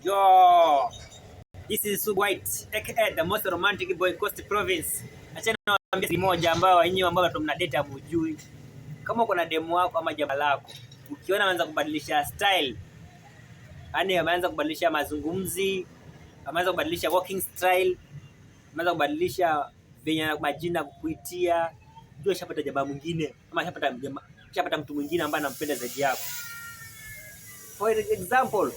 Yo, this is Sugu White, aka the most romantic boy Coast Province. Achana na niwaambie moja ambao wenyewe ambao watu mna date hamjui. Kama uko na demu wako ama jamaa lako, ukiona anaanza kubadilisha style, yani ameanza kubadilisha mazungumzi, ameanza kubadilisha walking style, ameanza kubadilisha venye majina kukuitia, jua shapata jamaa mwingine ama shapata mtu mwingine ambaye anampenda zaidi yako. For example,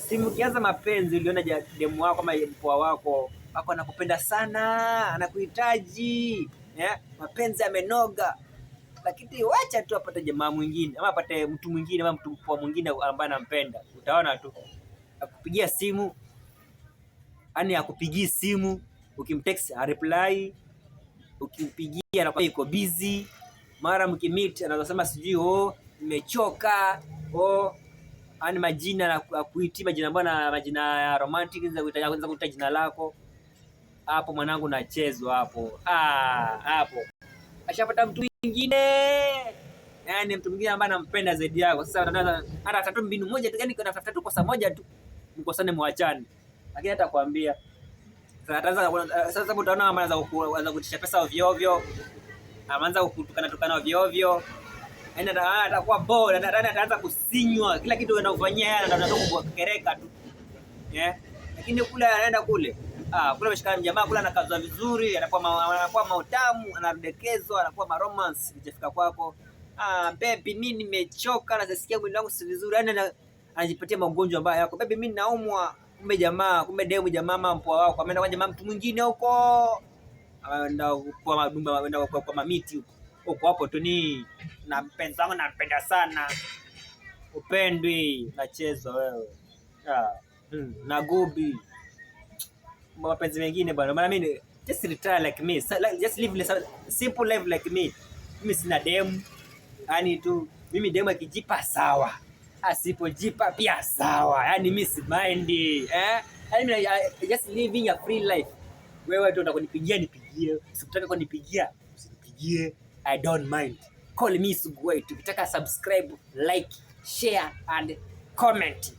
si mkianza mapenzi uliona demu wako ama mpoa wako anakupenda sana, anakuhitaji, mapenzi amenoga, lakini wacha tu apate jamaa mwingine ama apate mtu mwingine ama mtu mpoa mwingine ambaye anampenda, utaona tu akupigia simu, yani akupigii simu, ukimtext reply, ukimpigia anakuwa yuko busy, mara mkimit anasema sijui nimechoka, ani majina na kuitia majina bwana, majina ya romantic za kuita jina lako. Hapo mwanangu nachezwa hapo. Hapo ashapata mtu mwingine, yani mtu mwingine ambaye anampenda zaidi yako. Sasa hata tatu mbinu moja tu, yani kuna tatu kosa moja tu, mkosane muachane, lakini hata kuambia sasa utaona anaanza kutisha pesa ovyo ovyo, anaanza kutukana ovyo ovyo, atakuwa bored, ataanza kusinywa kila kitu anafanyia yeye, anataka kukereka tu, lakini kule anaenda kule kule ameshikana jamaa kule, anakazwa vizuri, anakuwa mautamu, anadekezwa, anakuwa romance. Ikifika kwako, baby mimi nimechoka, nasikia mwili wangu si vizuri, yani anajipatia magonjwa ambayo yako, baby mimi naumwa. Kumbe demu jamaa mpoa wako ameenda kwa jamaa mtu mwingine huko, anaenda kwa madumba, anaenda kwa mamiti huko hapo tu, ni na mpenzi wangu nampenda sana, upendwi, nachezwa wewe na gobi mapenzi mengine bwana. Maana mimi just retire like me, just live simple life like me. Mimi sina demu, yani tu mimi demu akijipa sawa, asipojipa pia sawa, yani mimi si mind, yani just living a free life. Wewe tu unakonipigia nipigie, sikutaka kunipigia usinipigie, I don't mind. Call me Sugu White. Ukitaka subscribe, like, share and comment.